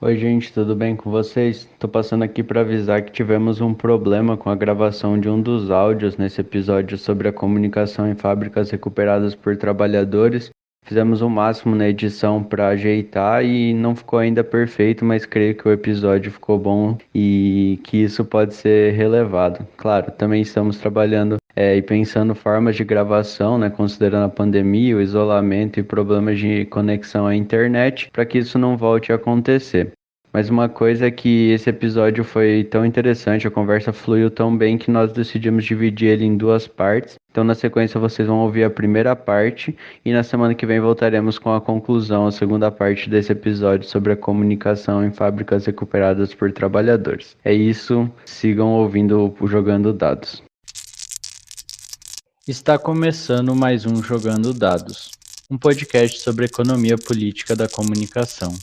Oi, gente, tudo bem com vocês? Tô passando aqui para avisar que tivemos um problema com a gravação de um dos áudios nesse episódio sobre a comunicação em fábricas recuperadas por trabalhadores. Fizemos o máximo na edição para ajeitar e não ficou ainda perfeito, mas creio que o episódio ficou bom e que isso pode ser relevado. Claro, também estamos trabalhando e pensando formas de gravação, né, considerando a pandemia, o isolamento e problemas de conexão à internet, para que isso não volte a acontecer. Mas uma coisa é que esse episódio foi tão interessante, a conversa fluiu tão bem que nós decidimos dividir ele em duas partes. Então, na sequência, vocês vão ouvir a primeira parte e na semana que vem voltaremos com a conclusão, a segunda parte desse episódio sobre a comunicação em fábricas recuperadas por trabalhadores. É isso, sigam ouvindo o Jogando Dados. Está começando mais um Jogando Dados, um podcast sobre economia política da comunicação.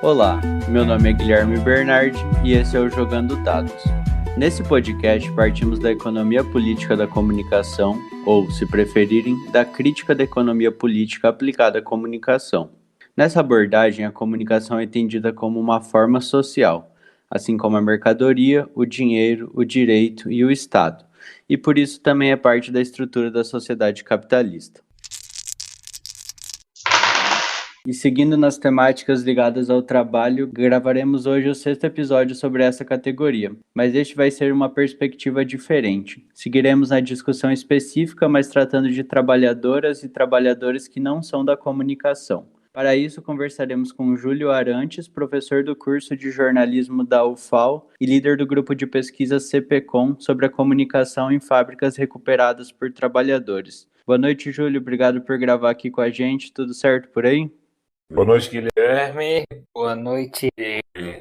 Olá, meu nome é Guilherme Bernardi e esse é o Jogando Dados. Nesse podcast partimos da economia política da comunicação, ou, se preferirem, da crítica da economia política aplicada à comunicação. Nessa abordagem, a comunicação é entendida como uma forma social, assim como a mercadoria, o dinheiro, o direito e o Estado, e por isso também é parte da estrutura da sociedade capitalista. E seguindo nas temáticas ligadas ao trabalho, gravaremos hoje o sexto episódio sobre essa categoria, mas este vai ser uma perspectiva diferente. Seguiremos na discussão específica, mas tratando de trabalhadoras e trabalhadores que não são da comunicação. Para isso, conversaremos com Júlio Arantes, professor do curso de jornalismo da UFAL e líder do grupo de pesquisa CPCom sobre a comunicação em fábricas recuperadas por trabalhadores. Boa noite, Júlio. Obrigado por gravar aqui com a gente. Tudo certo por aí? Boa noite, Guilherme. Boa noite,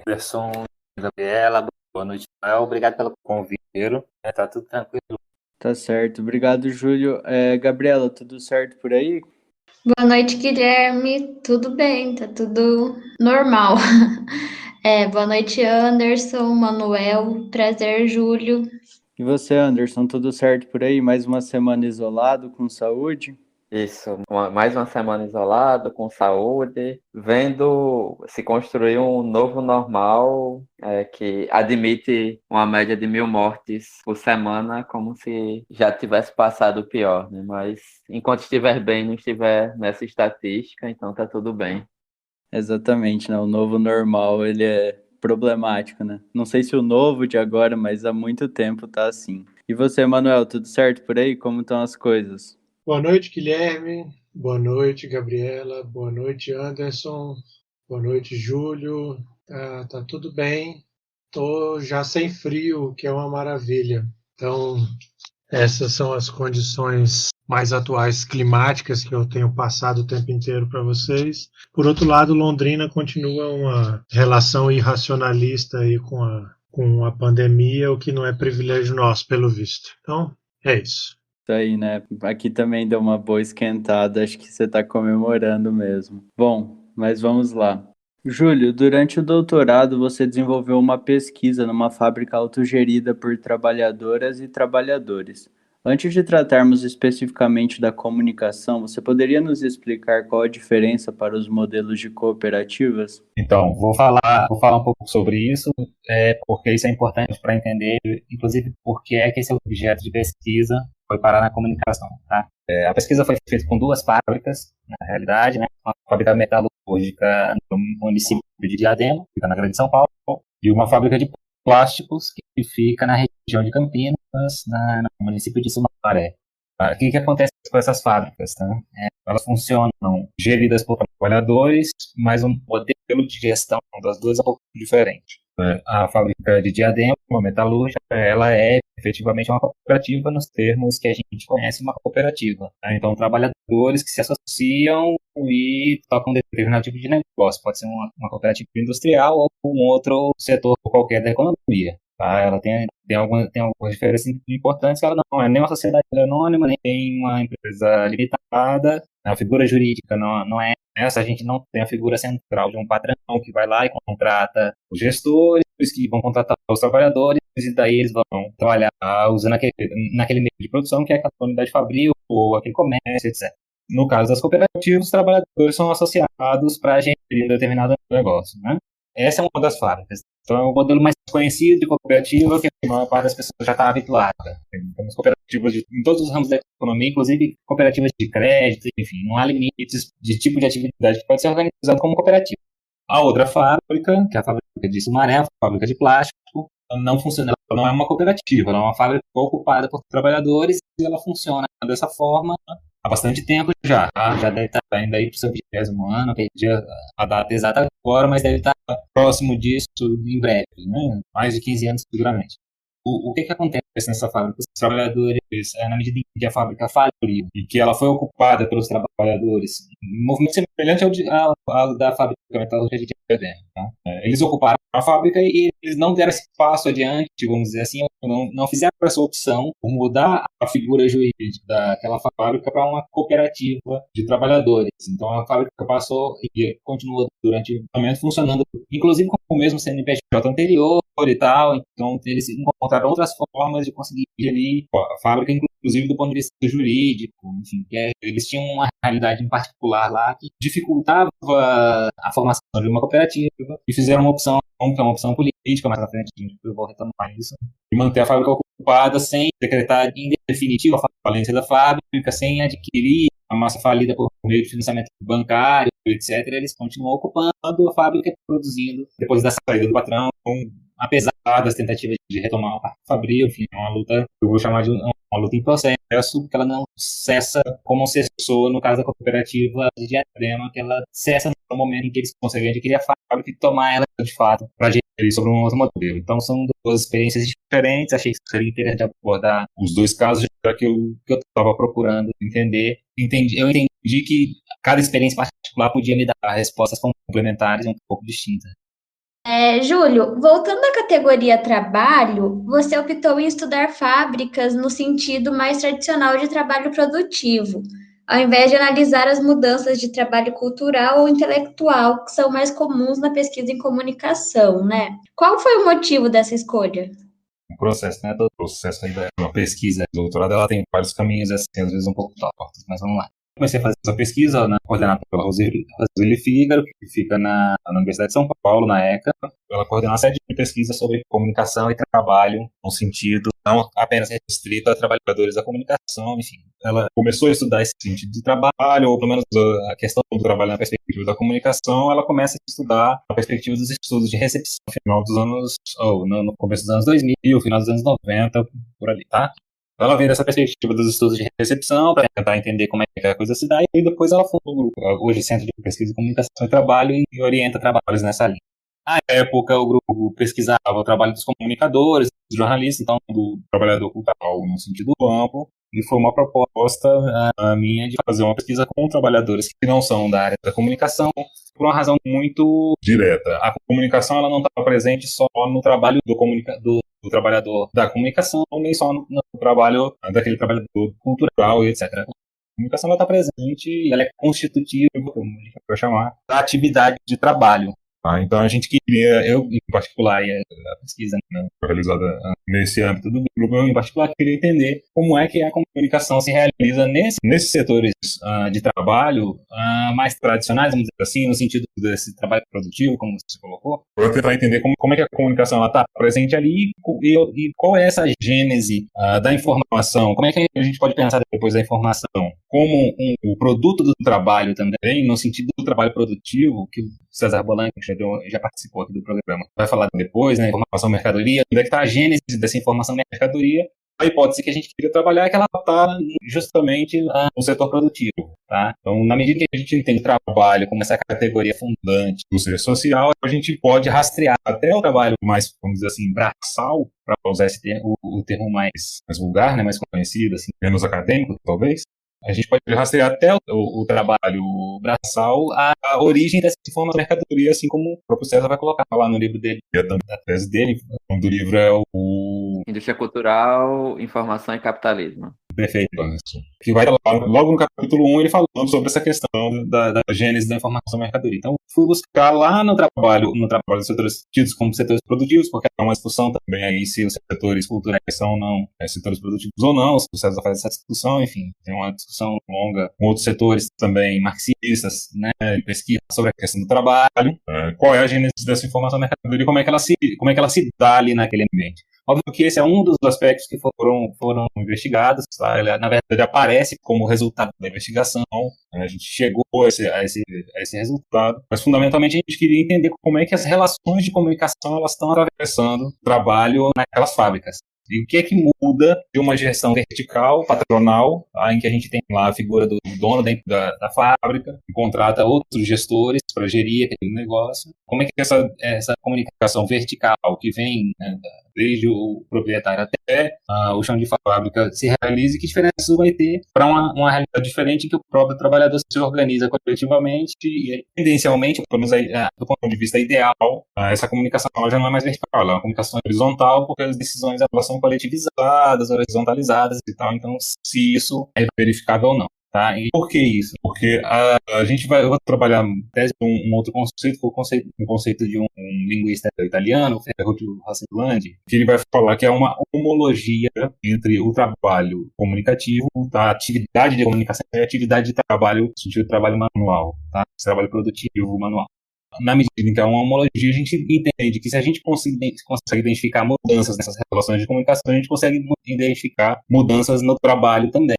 Anderson, Gabriela. Boa noite, Noel. Obrigado pelo convite. Tá tudo tranquilo. Tá certo. Obrigado, Júlio. Gabriela, tudo certo por aí? Boa noite, Guilherme. Tudo bem, tá tudo normal. Boa noite, Anderson, Manuel. Prazer, Júlio. E você, Anderson, tudo certo por aí? Mais uma semana isolado, com saúde? Isso, mais uma semana isolado, com saúde, vendo se construir um novo normal que admite uma média de 1.000 mortes por semana, como se já tivesse passado o pior, né? Mas enquanto estiver bem, não estiver nessa estatística, então tá tudo bem. Exatamente, né? O novo normal, ele é problemático, né? Não sei se o novo de agora, mas há muito tempo tá assim. E você, Manuel, tudo certo por aí? Como estão as coisas? Boa noite, Guilherme. Boa noite, Gabriela. Boa noite, Anderson. Boa noite, Júlio. Tá tudo bem. Tô já sem frio, o que é uma maravilha. Então, essas são as condições mais atuais climáticas que eu tenho passado o tempo inteiro para vocês. Por outro lado, Londrina continua uma relação irracionalista aí com a pandemia, o que não é privilégio nosso, pelo visto. Então, é isso. Isso aí, né? Aqui também deu uma boa esquentada, acho que você está comemorando mesmo. Bom, mas vamos lá. Júlio, durante o doutorado você desenvolveu uma pesquisa numa fábrica autogerida por trabalhadoras e trabalhadores. Antes de tratarmos especificamente da comunicação, você poderia nos explicar qual a diferença para os modelos de cooperativas? Então, vou falar um pouco sobre isso, porque isso é importante para entender, inclusive, por que é que esse objeto de pesquisa foi parar na comunicação, tá? A pesquisa foi feita com duas fábricas, na realidade, né? Uma fábrica metalúrgica no município de Diadema, que fica na Grande São Paulo, e uma fábrica de plásticos que fica na região de Campinas, no município de Sumaré. O que acontece com essas fábricas, tá? Elas funcionam geridas por trabalhadores, mas um modelo de gestão das duas é um pouco diferente. A fábrica de Diadema, uma metalúrgica, ela é efetivamente uma cooperativa nos termos que a gente conhece uma cooperativa, tá? Então, trabalhadores que se associam e tocam um determinado tipo de negócio. Pode ser uma cooperativa industrial ou um outro setor qualquer da economia. Tá? Ela tem tem algumas diferenças importantes que ela não é nem uma sociedade anônima, nem tem uma empresa limitada. A figura jurídica não é essa, a gente não tem a figura central de um patrão que vai lá e contrata os gestores, que vão contratar os trabalhadores, e daí eles vão trabalhar usando naquele meio de produção que é aquela unidade fabril ou aquele comércio, etc. No caso das cooperativas, os trabalhadores são associados para gerir um determinado negócio, né? Essa é uma das fábricas. Então, é o modelo mais conhecido de cooperativa que a maior parte das pessoas já está habituada. Temos cooperativas em todos os ramos da economia, inclusive cooperativas de crédito, enfim, não há limites de tipo de atividade que pode ser organizado como cooperativa. A outra fábrica, que é a fábrica de Sumaré, a fábrica de plástico, não funciona, ela não é uma cooperativa, ela é uma fábrica ocupada por trabalhadores e ela funciona dessa forma há bastante tempo já. Tá? Já deve estar indo aí para o seu 20º ano, perdi a data exata agora, mas deve estar próximo disso em breve, né? Mais de 15 anos seguramente. O que acontece nessa fábrica? Os trabalhadores, na medida em que a fábrica faliu e que ela foi ocupada pelos trabalhadores, um movimento semelhante ao da fábrica de metalurgia de Diadema. Tá? Eles ocuparam a fábrica e eles não deram esse passo adiante, vamos dizer assim, não fizeram essa opção por mudar a figura jurídica daquela fábrica para uma cooperativa de trabalhadores. Então a fábrica passou e continua durante o momento funcionando, inclusive com o mesmo CNPJ anterior e tal. Então eles encontraram outras formas de conseguir ali a fábrica, inclusive do ponto de vista jurídico, enfim, eles tinham uma realidade em particular lá que dificultava a formação de uma cooperativa e fizeram uma opção, que é uma opção política, mais à frente eu vou retomar isso, de manter a fábrica ocupada sem decretar em definitivo a falência da fábrica, sem adquirir a massa falida por meio de financiamento bancário, etc. Eles continuam ocupando a fábrica e produzindo depois da saída do patrão, apesar das tentativas de retomar o parque fabril, enfim, é uma luta, eu vou chamar de uma luta em processo, porque ela não cessa como cessou no caso da cooperativa de Diadema, que ela cessa no momento em que eles conseguem adquirir a fábrica e tomar ela de fato para gerir sobre um outro modelo. Então são duas experiências diferentes, achei que seria interessante abordar os dois casos, já que eu estava procurando entender. Eu entendi que cada experiência particular podia me dar respostas complementares e um pouco distintas. Júlio, voltando à categoria trabalho, você optou em estudar fábricas no sentido mais tradicional de trabalho produtivo, ao invés de analisar as mudanças de trabalho cultural ou intelectual que são mais comuns na pesquisa em comunicação, né? Qual foi o motivo dessa escolha? O processo, né? Todo o processo da uma pesquisa de doutorado, ela tem vários caminhos, assim, às vezes um pouco tortos, mas vamos lá. Comecei a fazer essa pesquisa, né, coordenada pela Roseli Fígaro, que fica na Universidade de São Paulo, na ECA. Ela coordena uma série de pesquisas sobre comunicação e trabalho, no sentido não apenas restrito a trabalhadores da comunicação, enfim. Ela começou a estudar esse sentido de trabalho, ou pelo menos a questão do trabalho na perspectiva da comunicação, ela começa a estudar a perspectiva dos estudos de recepção no final dos anos, no começo dos anos 2000, final dos anos 90, por ali, tá? Ela vem dessa perspectiva dos estudos de recepção para tentar entender como é que a coisa se dá, e depois ela funda o grupo, hoje Centro de Pesquisa de Comunicação e Trabalho, e orienta trabalhos nessa linha. Na época, o grupo pesquisava o trabalho dos comunicadores, dos jornalistas, então do trabalhador cultural no sentido amplo, e foi uma proposta minha de fazer uma pesquisa com trabalhadores que não são da área da comunicação, por uma razão muito direta. A comunicação ela não está presente só no trabalho do trabalhador da comunicação, nem só no trabalho daquele trabalhador cultural e etc. A comunicação está presente e ela é constitutiva, como a gente vai chamar, da atividade de trabalho. Tá? Então a gente queria, eu em particular, e a pesquisa, né, realizada nesse âmbito do grupo, eu em particular queria entender como é que a comunicação se realiza nesses setores de trabalho mais tradicionais, vamos dizer assim, no sentido desse trabalho produtivo, como você colocou, para tentar entender como é que a comunicação está presente ali e qual é essa gênese da informação, como é que a gente pode pensar depois da informação como o produto do trabalho também, no sentido do trabalho produtivo, que o César Bolan, que já participou aqui do programa, vai falar depois, né, informação mercadoria, onde é que está a gênese dessa informação mercadoria. A hipótese que a gente queria trabalhar é que ela está justamente no setor produtivo. Tá? Então, na medida que a gente entende trabalho como essa categoria fundante do ser social, a gente pode rastrear até o trabalho mais, vamos dizer assim, braçal, para usar o termo mais vulgar, né, mais conhecido, assim, menos acadêmico, talvez. A gente pode rastrear até o trabalho braçal a origem dessa informação da mercadoria, assim como o próprio César vai colocar lá no livro dele, da tese dele. O nome do livro é o Indústria cultural, informação e capitalismo. Perfeito, Anderson. Que vai estar logo no capítulo 1 ele falando sobre essa questão da gênese da informação mercadoria. Então, fui buscar lá no trabalho dos setores tidos como setores produtivos, porque é uma discussão também aí se os setores culturais são ou não setores produtivos ou não, os processos fazem essa discussão, enfim, tem uma discussão longa com outros setores também marxistas, né, pesquisa sobre a questão do trabalho, qual é a gênese dessa informação mercadoria e como é que ela se dá ali naquele ambiente. Óbvio que esse é um dos aspectos que foram investigados, tá? Ele, na verdade, aparece como resultado da investigação, né? A gente chegou a esse resultado, mas fundamentalmente a gente queria entender como é que as relações de comunicação elas estão atravessando o trabalho naquelas fábricas. E o que é que muda de uma gestão vertical, patronal, tá, em que a gente tem lá a figura do dono dentro da fábrica, que contrata outros gestores para gerir aquele negócio. Como é que essa comunicação vertical, que vem, né, desde o proprietário até o chão de fábrica, se realiza e que diferença isso vai ter para uma realidade diferente em que o próprio trabalhador se organiza coletivamente e, tendencialmente, pelo menos do ponto de vista ideal, essa comunicação ela já não é mais vertical, ela é uma comunicação horizontal, porque as decisões elas são coletivizadas, horizontalizadas e tal, então se isso é verificável ou não. Tá? E por que isso? Porque eu vou trabalhar tese um outro conceito, que é o conceito de um linguista italiano, Ferruccio Rossellandi, que ele vai falar que é uma homologia entre o trabalho comunicativo, a atividade de comunicação e a atividade de trabalho, no sentido de trabalho manual, tá? Esse trabalho produtivo manual. Na medida em que é uma homologia, a gente entende que se a gente consegue identificar mudanças nessas relações de comunicação, a gente consegue identificar mudanças no trabalho também.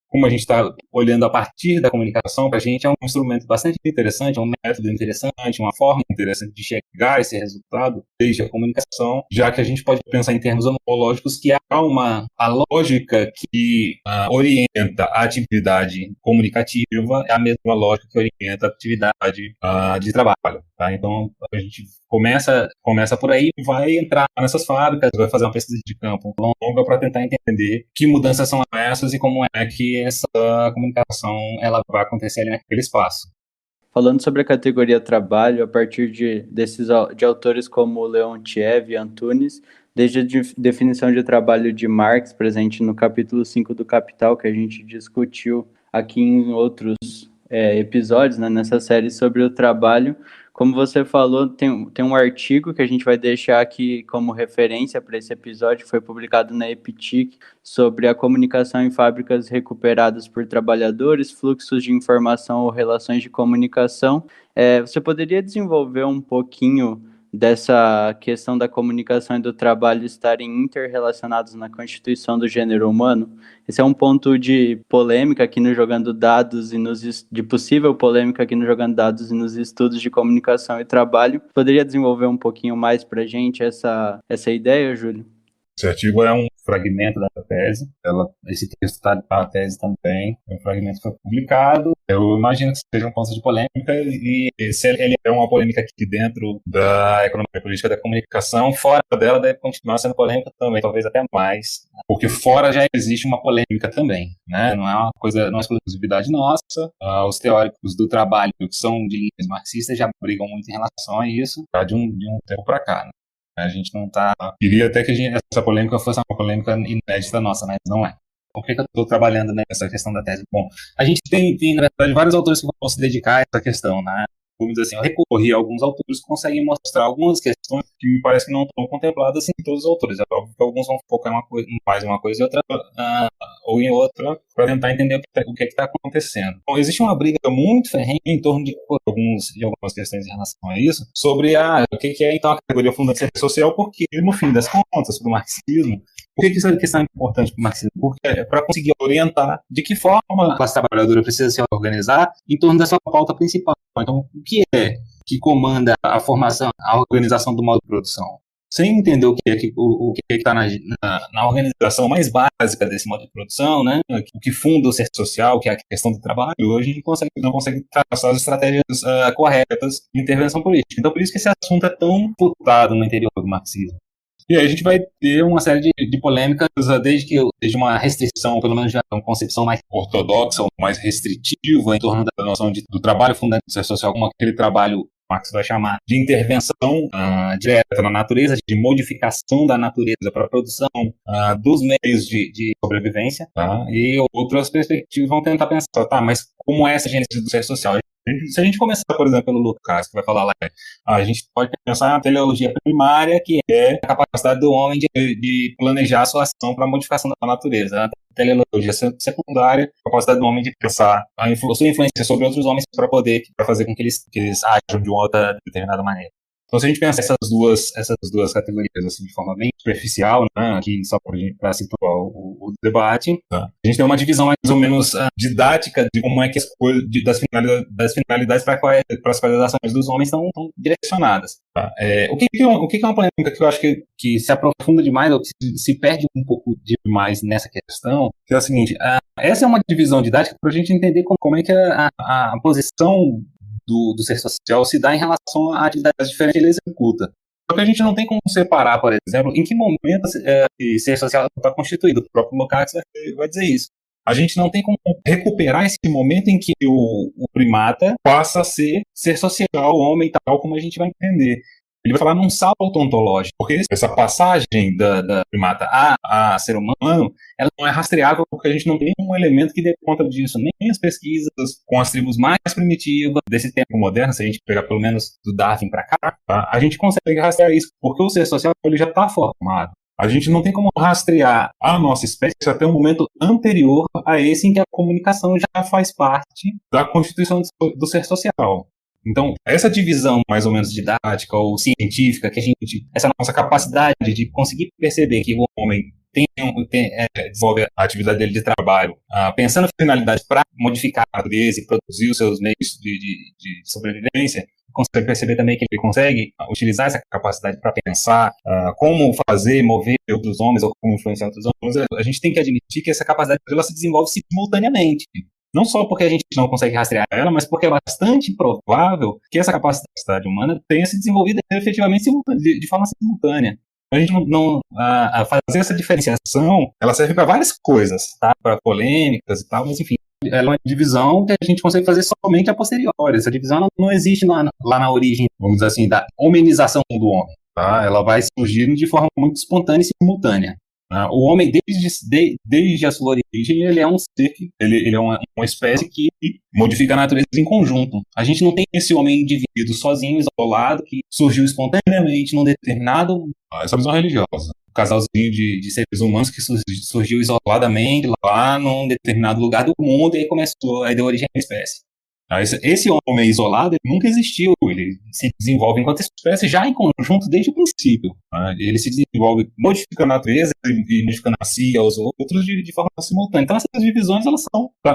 Como a gente está olhando a partir da comunicação, para a gente é um instrumento bastante interessante, é um método interessante, uma forma interessante de chegar a esse resultado desde a comunicação, já que a gente pode pensar em termos homológicos que a lógica que orienta a atividade comunicativa é a mesma lógica que orienta a atividade de trabalho. Tá? Então, a gente começa por aí e vai entrar nessas fábricas, vai fazer uma pesquisa de campo longa para tentar entender que mudanças são essas e como é que essa comunicação ela vai acontecer ali naquele espaço. Falando sobre a categoria trabalho, a partir de autores como Leontiev e Antunes, desde a definição de trabalho de Marx, presente no capítulo 5 do Capital, que a gente discutiu aqui em outros episódios, né, nessa série sobre o trabalho. Como você falou, tem um artigo que a gente vai deixar aqui como referência para esse episódio, foi publicado na EPTIC, sobre a comunicação em fábricas recuperadas por trabalhadores, fluxos de informação ou relações de comunicação. Você poderia desenvolver um pouquinho dessa questão da comunicação e do trabalho estarem interrelacionados na constituição do gênero humano? Esse é um ponto de polêmica aqui no Jogando Dados de possível polêmica aqui no Jogando Dados e nos estudos de comunicação e trabalho. Poderia desenvolver um pouquinho mais para a gente essa ideia, Júlio? Esse artigo é um fragmento da tese, esse texto está na tese também, é um fragmento que foi publicado. Eu imagino que seja um ponto de polêmica e se ele é uma polêmica aqui dentro da economia política da comunicação, fora dela deve continuar sendo polêmica também, talvez até mais, porque fora já existe uma polêmica também, né? Não é uma coisa, não é exclusividade nossa. Os teóricos do trabalho que são de linhas marxistas já brigam muito em relação a isso, de um tempo para cá, né? A gente não está... Queria até que essa polêmica fosse uma polêmica inédita nossa, mas não é. Por que eu estou trabalhando nessa questão da tese? Bom, a gente tem, na verdade, vários autores que vão se dedicar a essa questão, né? Vamos dizer assim, eu recorri a alguns autores que conseguem mostrar algumas questões que me parece que não estão contempladas em todos os autores. É óbvio que alguns vão focar mais em uma coisa e outra, ou em outra, para tentar entender o que está acontecendo. Bom, existe uma briga muito ferrenha em torno de algumas questões em relação a isso, sobre o que é então a categoria fundamental social, porque, no fim das contas, para o marxismo, por que essa questão é importante para o marxismo? Porque é para conseguir orientar de que forma a classe trabalhadora precisa se organizar em torno da sua pauta principal. Então, o que é que comanda a formação, a organização do modo de produção? Sem entender o que está na organização mais básica desse modo de produção, né? O que funda o ser social, que é a questão do trabalho, hoje a gente não consegue traçar as estratégias corretas de intervenção política. Então, por isso que esse assunto é tão disputado no interior do marxismo. E aí a gente vai ter uma série de polêmicas, desde uma restrição, pelo menos de uma concepção mais ortodoxa, ou mais restritiva, em torno da noção do trabalho fundamental social, como aquele trabalho Marx vai chamar de intervenção direta na natureza, de modificação da natureza para a produção dos meios de sobrevivência, tá? E outras perspectivas vão tentar pensar, tá, mas como é essa gênese do ser social? Se a gente começar, por exemplo, pelo Lukács, que vai falar lá, a gente pode pensar na teleologia primária, que é a capacidade do homem de planejar a sua ação para a modificação da natureza. A teleologia secundária, a capacidade do homem de pensar a sua influência sobre outros homens para fazer com que eles ajam de uma outra determinada maneira. Então, se a gente pensa essas duas categorias assim, de forma bem superficial, né, aqui só para situar o debate, tá? A gente tem uma divisão mais ou menos didática de como é que as coisas, das finalidades para as quais as ações dos homens estão direcionadas. Tá? O que é uma polêmica que eu acho que se aprofunda demais, ou que se perde um pouco demais nessa questão, que é o seguinte, essa é uma divisão didática para a gente entender como é que a posição do ser social se dá em relação a atividades diferentes que ele executa. Só que a gente não tem como separar, por exemplo, em que momento ser social está constituído. O próprio Lukács vai dizer isso. A gente não tem como recuperar esse momento em que o primata passa a ser social, homem, tal como a gente vai entender. Ele vai falar num salto ontológico, porque essa passagem da primata a ser humano, ela não é rastreável porque a gente não tem nenhum elemento que dê conta disso, nem as pesquisas com as tribos mais primitivas desse tempo moderno, se a gente pegar pelo menos do Darwin para cá, tá? A gente consegue rastrear isso, porque o ser social ele já está formado. A gente não tem como rastrear a nossa espécie até um momento anterior a esse em que a comunicação já faz parte da constituição do ser social. Então, essa divisão mais ou menos didática ou científica, essa nossa capacidade de conseguir perceber que o homem desenvolve a atividade dele de trabalho, pensando em finalidade para modificar a natureza e produzir os seus meios de sobrevivência, consegue perceber também que ele consegue utilizar essa capacidade para pensar como fazer, mover outros homens ou como influenciar outros homens. A gente tem que admitir que essa capacidade ela se desenvolve simultaneamente. Não só porque a gente não consegue rastrear ela, mas porque é bastante provável que essa capacidade humana tenha se desenvolvido efetivamente de forma simultânea. A gente fazer essa diferenciação, ela serve para várias coisas, tá? Para polêmicas e tal, mas enfim, ela é uma divisão que a gente consegue fazer somente a posteriori. Essa divisão não existe lá na origem, vamos dizer assim, da homenização do homem, tá? Ela vai surgir de forma muito espontânea e simultânea. O homem, desde a sua origem, ele é um ser ele é uma espécie que modifica a natureza em conjunto. A gente não tem esse homem indivíduo sozinho, isolado, que surgiu espontaneamente num determinado... Essa visão religiosa. Um casalzinho de seres humanos que surgiu isoladamente lá num determinado lugar do mundo e aí começou a dar origem à espécie. Esse homem isolado ele nunca existiu, ele se desenvolve enquanto espécie já em conjunto desde o princípio. Ele se desenvolve modificando a natureza e modificando a si e aos outros de forma simultânea. Então essas divisões elas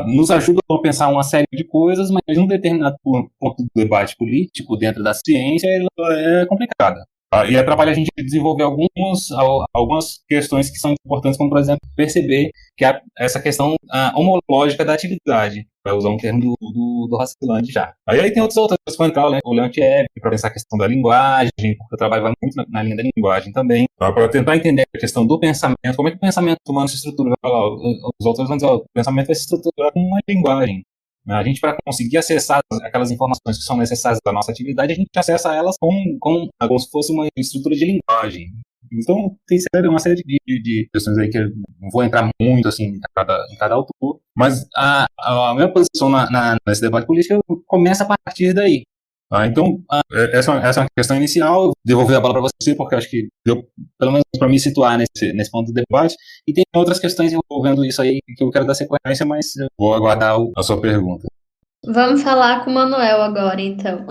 nos ajudam a pensar uma série de coisas, mas um determinado ponto do debate político dentro da ciência ela é complicada. E atrapalha a gente desenvolver algumas questões que são importantes, como, por exemplo, perceber que essa questão homológica da atividade, para usar um termo do Rassilandi já. Aí tem outros autores que vão entrar, o Leontiev, para pensar a questão da linguagem, porque eu trabalho muito na linha da linguagem também, para tentar entender a questão do pensamento, como é que o pensamento humano se estrutura. Os autores vão dizer, o pensamento vai se estruturar como uma linguagem. A gente, para conseguir acessar aquelas informações que são necessárias da nossa atividade, a gente acessa elas como se fosse uma estrutura de linguagem. Então, tem uma série de questões aí que eu não vou entrar muito assim, em cada autor, mas a minha posição nesse debate político começa a partir daí. Então, essa é uma questão inicial. Devolver a bola para você, porque eu acho que deu, pelo menos para me situar nesse ponto do debate. E tem outras questões envolvendo isso aí que eu quero dar sequência, mas eu vou aguardar a sua pergunta. Vamos falar com o Manuel agora, então.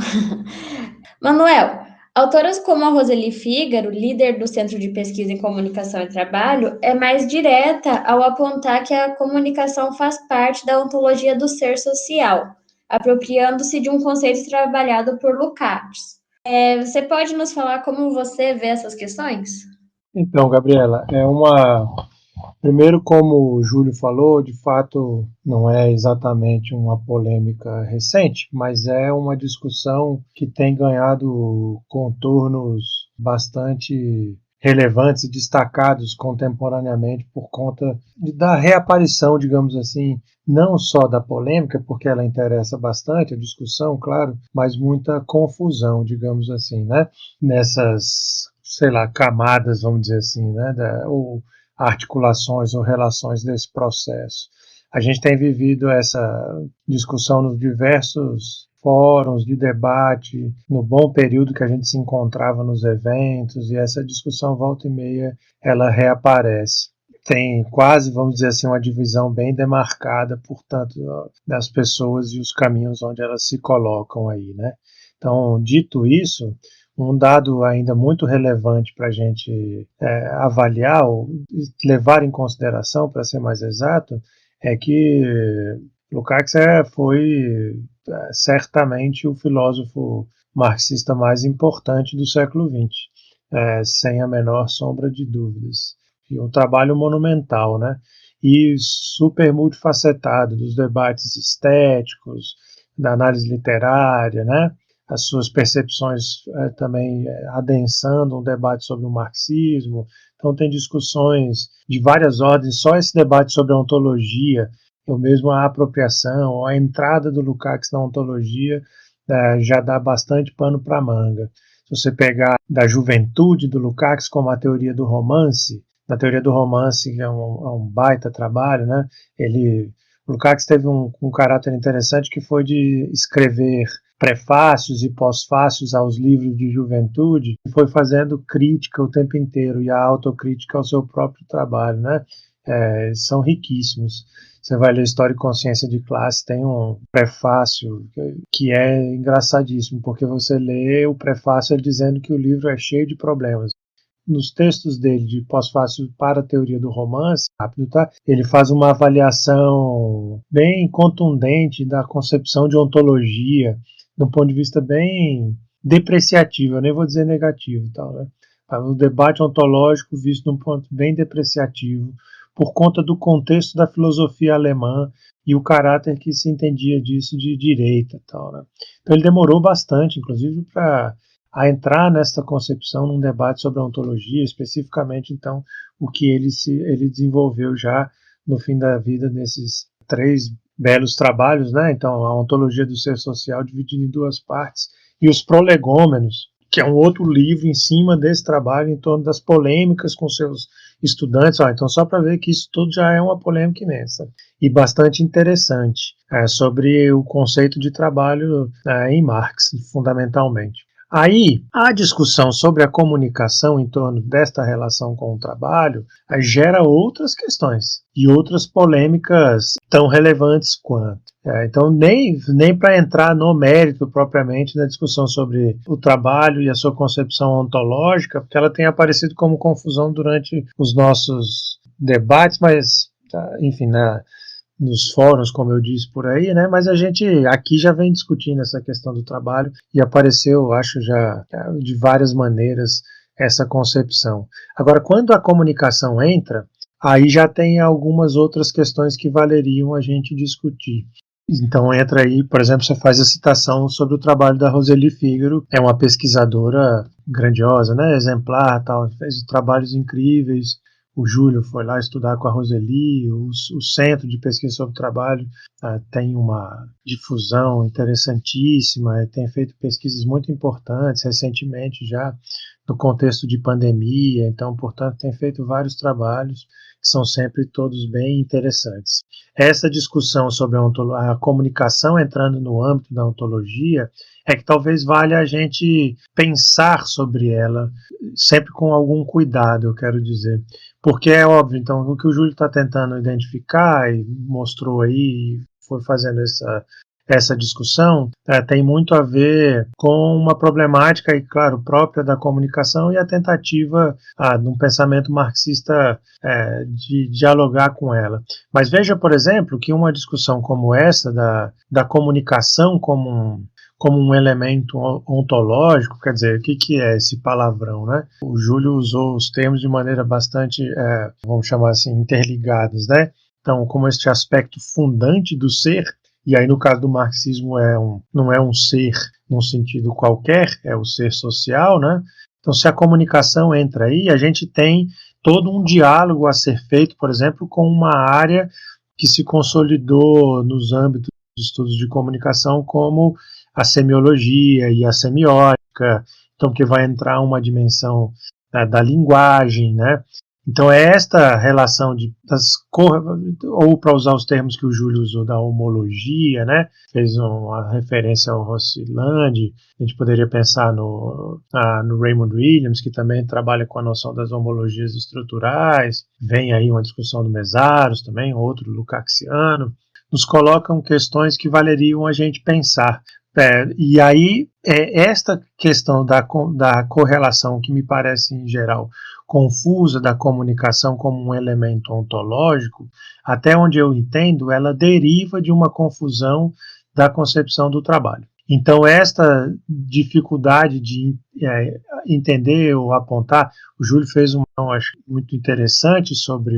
Manuel, autoras como a Roseli Fígaro, líder do Centro de Pesquisa em Comunicação e Trabalho, é mais direta ao apontar que a comunicação faz parte da ontologia do ser social, apropriando-se de um conceito trabalhado por Lukács. Você pode nos falar como você vê essas questões? Então, Gabriela, primeiro, como o Júlio falou, de fato não é exatamente uma polêmica recente, mas é uma discussão que tem ganhado contornos bastante relevantes e destacados contemporaneamente por conta da reaparição, digamos assim, não só da polêmica, porque ela interessa bastante a discussão, claro, mas muita confusão, digamos assim, né? Nessas, sei lá, camadas, vamos dizer assim, né? Ou articulações ou relações desse processo. A gente tem vivido essa discussão nos diversos fóruns de debate, no bom período que a gente se encontrava nos eventos, e essa discussão volta e meia, ela reaparece. Tem quase, vamos dizer assim, uma divisão bem demarcada, portanto, das pessoas e os caminhos onde elas se colocam aí, né? Então, dito isso, um dado ainda muito relevante para a gente avaliar ou levar em consideração, para ser mais exato, é que Lukács foi certamente o filósofo marxista mais importante do século XX, sem a menor sombra de dúvidas. E um trabalho monumental, né? E super multifacetado, dos debates estéticos, da análise literária, né? As suas percepções também adensando um debate sobre o marxismo. Então tem discussões de várias ordens, só esse debate sobre a ontologia, ou mesmo a apropriação, ou a entrada do Lukács na ontologia, já dá bastante pano para manga. Se você pegar da juventude do Lukács como a teoria do romance, na teoria do romance, que é um baita trabalho, né? O Lukács teve um caráter interessante que foi de escrever prefácios e pós-fácios aos livros de juventude, e foi fazendo crítica o tempo inteiro, e a autocrítica ao seu próprio trabalho, né? São riquíssimos. Você vai ler História e Consciência de Classe, tem um prefácio que é engraçadíssimo, porque você lê o prefácio ele dizendo que o livro é cheio de problemas. Nos textos dele de pós-fácil para a teoria do romance, rápido, tá? Ele faz uma avaliação bem contundente da concepção de ontologia, de um ponto de vista bem depreciativo, eu nem vou dizer negativo, tal, né? O debate ontológico visto de um ponto bem depreciativo, por conta do contexto da filosofia alemã e o caráter que se entendia disso de direita, tal, né? Então ele demorou bastante, inclusive, para entrar nessa concepção num debate sobre a ontologia, especificamente, então, o que ele desenvolveu já no fim da vida nesses 3 belos trabalhos, né? Então, a ontologia do ser social dividida em 2 partes, e os prolegômenos, que é um outro livro em cima desse trabalho, em torno das polêmicas com seus estudantes. Então, só para ver que isso tudo já é uma polêmica imensa e bastante interessante sobre o conceito de trabalho em Marx, fundamentalmente. Aí, a discussão sobre a comunicação em torno desta relação com o trabalho gera outras questões e outras polêmicas tão relevantes quanto. Então, nem para entrar no mérito propriamente da discussão sobre o trabalho e a sua concepção ontológica, porque ela tem aparecido como confusão durante os nossos debates, mas, enfim, nos fóruns, como eu disse por aí, né? Mas a gente aqui já vem discutindo essa questão do trabalho e apareceu, acho, já de várias maneiras essa concepção. Agora, quando a comunicação entra, aí já tem algumas outras questões que valeriam a gente discutir. Então entra aí, por exemplo, você faz a citação sobre o trabalho da Roseli Fígaro, é uma pesquisadora grandiosa, né? Exemplar, tal, fez trabalhos incríveis. O Júlio foi lá estudar com a Roseli, o Centro de Pesquisa sobre o Trabalho tem uma difusão interessantíssima, tem feito pesquisas muito importantes recentemente já no contexto de pandemia, então, portanto, tem feito vários trabalhos que são sempre todos bem interessantes. Essa discussão sobre a comunicação entrando no âmbito da ontologia é que talvez valha a gente pensar sobre ela, sempre com algum cuidado, eu quero dizer. Porque é óbvio, então, o que o Júlio está tentando identificar e mostrou aí, foi fazendo essa discussão, tem muito a ver com uma problemática, e claro, própria da comunicação e a tentativa de um pensamento marxista de dialogar com ela. Mas veja, por exemplo, que uma discussão como essa, da comunicação como um elemento ontológico, quer dizer, o que é esse palavrão, né? O Júlio usou os termos de maneira bastante, vamos chamar assim, interligados, né? Então, como este aspecto fundante do ser, e aí no caso do marxismo não é um ser num sentido qualquer, é o ser social, né? Então, se a comunicação entra aí, a gente tem todo um diálogo a ser feito, por exemplo, com uma área que se consolidou nos âmbitos de estudos de comunicação, como a semiologia e a semiótica, então que vai entrar uma dimensão da linguagem, né? Então é esta relação ou para usar os termos que o Júlio usou, da homologia, né? Fez uma referência ao Rossilandi. A gente poderia pensar no Raymond Williams, que também trabalha com a noção das homologias estruturais. Vem aí uma discussão do Mesaros também, outro lukácsiano. Nos colocam questões que valeriam a gente pensar. E aí, esta questão da correlação, que me parece, em geral, confusa, da comunicação como um elemento ontológico, até onde eu entendo, ela deriva de uma confusão da concepção do trabalho. Então, esta dificuldade de entender ou apontar, o Júlio fez acho muito interessante sobre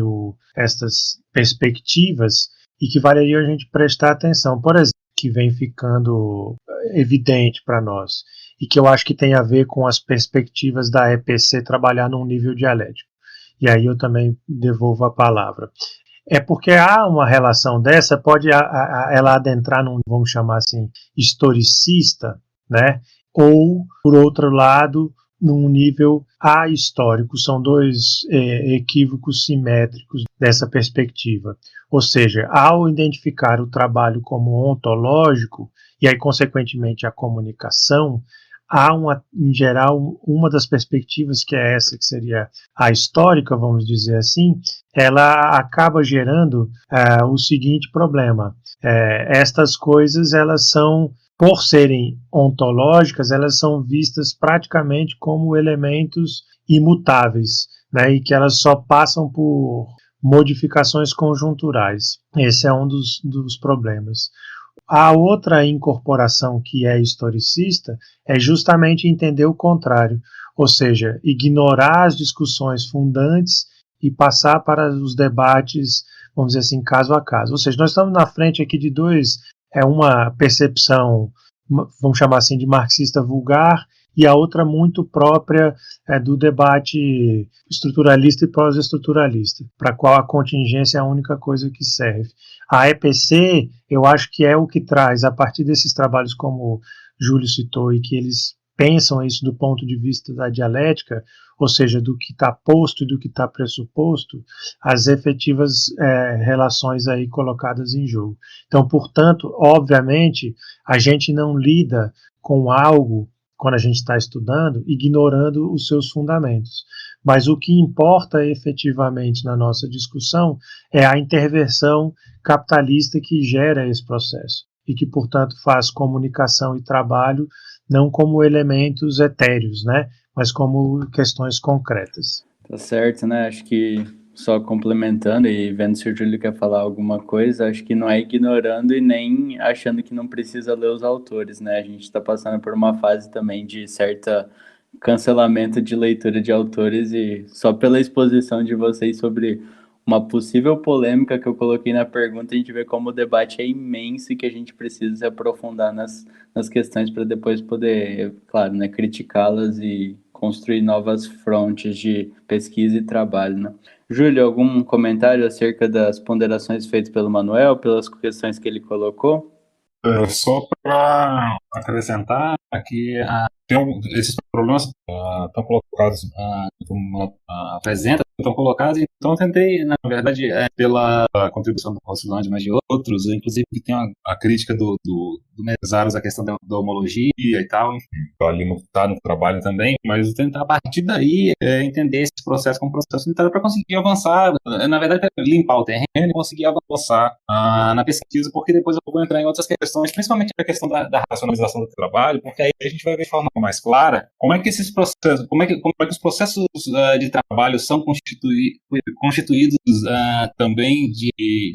estas perspectivas, e que valeria a gente prestar atenção. Por exemplo, que vem ficando evidente para nós, e que eu acho que tem a ver com as perspectivas da EPC trabalhar num nível dialético. E aí eu também devolvo a palavra. É porque há uma relação dessa, pode ela adentrar num, vamos chamar assim, historicista, né? Ou, por outro lado, num nível ahistórico. São dois equívocos simétricos dessa perspectiva. Ou seja, ao identificar o trabalho como ontológico, e aí, consequentemente, a comunicação, há, em geral, uma das perspectivas, que é essa, que seria a histórica, vamos dizer assim, ela acaba gerando o seguinte problema. Estas coisas, elas são, por serem ontológicas, elas são vistas praticamente como elementos imutáveis, né, e que elas só passam por modificações conjunturais. Esse é um dos problemas. A outra incorporação, que é historicista, é justamente entender o contrário, ou seja, ignorar as discussões fundantes e passar para os debates, vamos dizer assim, caso a caso. Ou seja, nós estamos na frente aqui de uma percepção, vamos chamar assim, de marxista vulgar, e a outra muito própria do debate estruturalista e pós-estruturalista, para a qual a contingência é a única coisa que serve. A EPC, eu acho que é o que traz, a partir desses trabalhos como Júlio citou, e que eles pensam isso do ponto de vista da dialética, ou seja, do que está posto e do que está pressuposto, as efetivas relações aí colocadas em jogo. Então, portanto, obviamente, a gente não lida com algo, quando a gente está estudando, ignorando os seus fundamentos. Mas o que importa efetivamente na nossa discussão é a intervenção capitalista que gera esse processo e que, portanto, faz comunicação e trabalho não como elementos etéreos, né, mas como questões concretas. Tá certo, né? Acho que, só complementando e vendo se o Júlio quer falar alguma coisa, acho que não é ignorando e nem achando que não precisa ler os autores, né? A gente está passando por uma fase também de certa cancelamento de leitura de autores, e só pela exposição de vocês sobre uma possível polêmica que eu coloquei na pergunta, a gente vê como o debate é imenso e que a gente precisa se aprofundar nas questões para depois poder, claro, né, criticá-las e construir novas frontes de pesquisa e trabalho, né? Júlio, algum comentário acerca das ponderações feitas pelo Manuel, pelas questões que ele colocou? Só para acrescentar aqui, esses problemas estão colocados, apresenta, estão colocados, então eu tentei, na verdade, pela contribuição do Rossilandi, mas de outros, inclusive tem a crítica do Mesaros, a questão da homologia e tal, enfim, ali está no trabalho também, mas eu tentar a partir daí entender esse processo como processo unitário para conseguir avançar, na verdade, limpar o terreno e conseguir avançar na pesquisa, porque depois eu vou entrar em outras questões, principalmente a questão da racionalização do trabalho, porque aí a gente vai ver de forma mais clara como é que esses processos, como é que os processos de trabalho são constituídos também de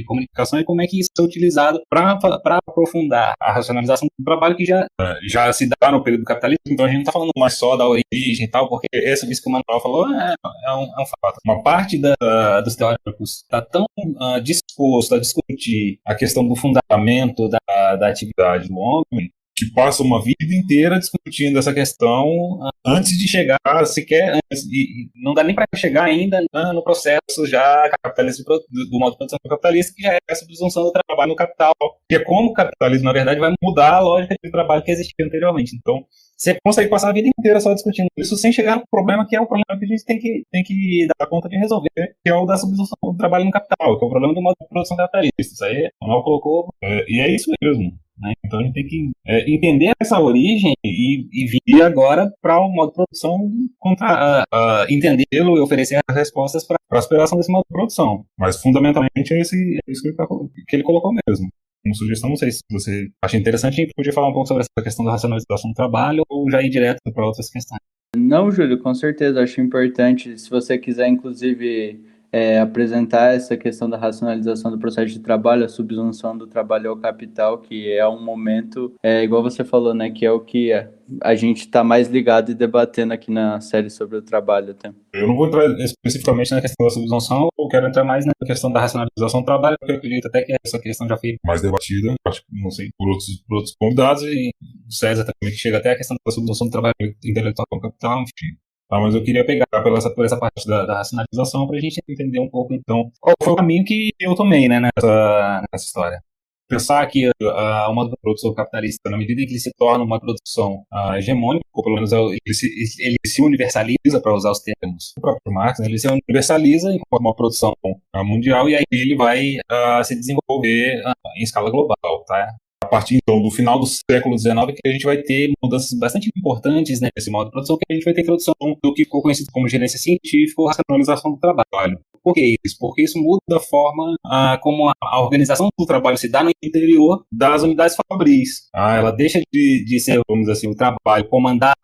comunicação, e como é que isso é utilizado para aprofundar a racionalização do trabalho que já se dá no período capitalista. Então a gente não está falando mais só da origem e tal, porque isso que o Manuel falou é um fato. Uma parte dos teóricos está tão disposto a discutir a questão do fundamento da atividade do homem, que passa uma vida inteira discutindo essa questão antes de chegar sequer, e não dá nem para chegar ainda no processo já capitalista do modo de produção capitalista, que já é a subsunção do trabalho no capital, que é como o capitalismo, na verdade, vai mudar a lógica de trabalho que existia anteriormente. Então, você consegue passar a vida inteira só discutindo isso sem chegar no problema que é o problema que a gente tem que dar conta de resolver, que é o da subsunção do trabalho no capital, que é o problema do modo de produção capitalista. Isso aí o Manuel colocou, e é isso mesmo. Né? Então a gente tem que entender essa origem e vir agora para o modo de produção, entendê-lo e oferecer as respostas para a superação desse modo de produção. Mas fundamentalmente é isso que ele colocou mesmo. Como sugestão, não sei se você acha interessante, a gente podia falar um pouco sobre essa questão da racionalização do trabalho ou já ir direto para outras questões. Não, Júlio, com certeza, acho importante. Se você quiser, inclusive, apresentar essa questão da racionalização do processo de trabalho, a subsunção do trabalho ao capital, que é um momento, igual você falou, né, que é o que a gente está mais ligado e debatendo aqui na série sobre o trabalho até. Eu não vou entrar especificamente na questão da subsunção, eu quero entrar mais na questão da racionalização do trabalho, porque eu acredito até que essa questão já foi mais debatida, acho que, não sei, por outros convidados, e o César também, que chega até a questão da subsunção do trabalho intelectual com o capital, enfim. Mas eu queria pegar por essa parte da racionalização para a gente entender um pouco, então, qual foi o caminho que eu tomei, né, nessa história. Pensar que o modo de produção capitalista, na medida em que ele se torna uma produção hegemônica, ou pelo menos ele se universaliza, para usar os termos do próprio Marx, né, ele se universaliza em uma produção mundial, e aí ele vai se desenvolver em escala global, tá? A partir, então, do final do século XIX, que a gente vai ter mudanças bastante importantes nesse modo de produção, que a gente vai ter introdução do que ficou conhecido como gerência científica ou racionalização do trabalho. Por que isso? Porque isso muda a forma como a organização do trabalho se dá no interior das unidades fabris. Ela deixa de ser, vamos dizer assim, um trabalho comandado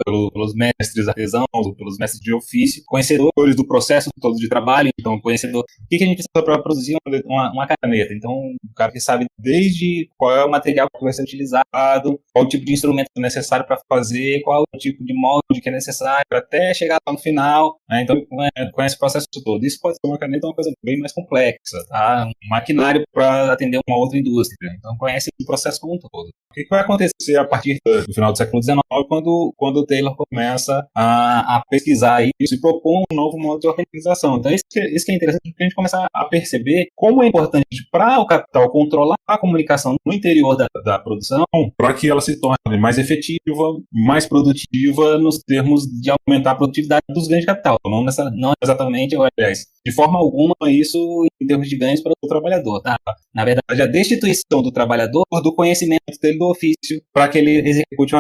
pelos mestres artesãos, ou pelos mestres de ofício, conhecedores do processo todo de trabalho, então conhecedor o que a gente precisa para produzir uma caneta. Então, o cara que sabe desde qual é o material que vai ser utilizado, qual o tipo de instrumento necessário para fazer, qual o tipo de molde que é necessário, até chegar lá no final, né? Então conhece o processo todo. Isso pode ser uma caneta uma coisa bem mais complexa, tá? Um maquinário para atender uma outra indústria. Então conhece o processo como um todo. O que vai acontecer a partir do final do século XIX, quando o Taylor começa a pesquisar isso e propor um novo modo de organização? Então isso que é interessante, porque a gente começa a perceber como é importante para o capital controlar a comunicação no interior da produção, para que ela se torne mais efetiva, mais produtiva, nos termos de aumentar a produtividade dos ganhos de capital. Não exatamente, aliás, de forma alguma, isso em termos de ganhos para o trabalhador. Tá? Na verdade, a destituição do trabalhador do conhecimento dele do ofício para que ele execute